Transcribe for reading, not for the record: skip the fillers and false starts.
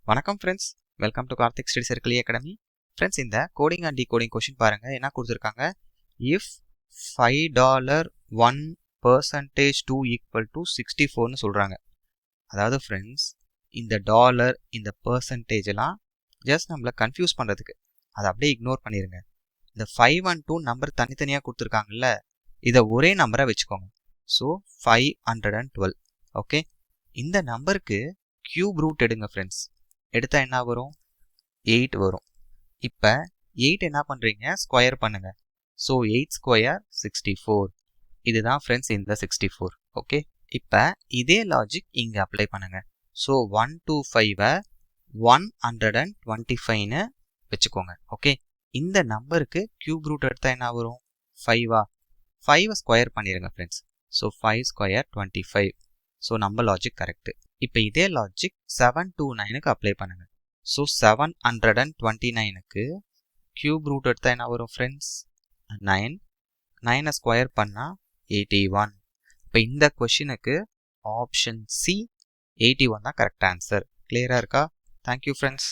வணக்கம் friends, welcome to Karthik study circle academy. Friends, இந்த coding and decoding question பாருங்க. என்ன கொடுத்துருக்காங்க? இஃப் $5 1% to equal to 64ன்னு சொல்றாங்க. அதாவது ஃப்ரெண்ட்ஸ், இந்த டாலர் இந்த பர்சன்டேஜ் எல்லாம் ஜஸ்ட் நம்மளை கன்ஃபியூஸ் பண்றதுக்கு, அதை அப்படியே இக்னோர் பண்ணிருங்க. இந்த 5 and 2 நம்பர் தனித்தனியாக கொடுத்துருக்காங்கல்ல, இதை ஒரே நம்பரை வச்சுக்கோங்க. ஸோ 512. ஓகே, இந்த நம்பருக்கு கியூப் ரூட் எடுங்க ஃப்ரெண்ட்ஸ். எடுத்தா என்ன வரும்? 8 வரும். இப்போ 8 என்ன பண்ணுறீங்க? ஸ்கொயர் பண்ணுங்க. So 8 square 64. இதுதான் ஃப்ரெண்ட்ஸ் இந்த 64. ஓகே, இப்போ இதே லாஜிக் இங்கே அப்ளை பண்ணுங்க. ஸோ 125 125ன்னு வச்சுக்கோங்க. ஓகே, இந்த நம்பருக்கு கியூப் ரூட் எடுத்தால் என்ன வரும்? 5 5 ஸ்கொயர் பண்ணிடுங்க ஃப்ரெண்ட்ஸ். So 5 square 25. ஸோ நம்ம லாஜிக் கரெக்டு. இப்போ இதே லாஜிக் 729க்கு அப்ளை பண்ணுங்க. ஸோ 729க்கு கியூப் ரூட் எடுத்தால் என்ன வரும் ஃப்ரெண்ட்ஸ்? 9. 9 ஸ்கொயர் பண்ணால் 81. இப்போ இந்த கொஷினுக்கு ஆப்ஷன் சி 81 தான் கரெக்ட் ஆன்சர். கிளியராக இருக்கா? Thank you friends.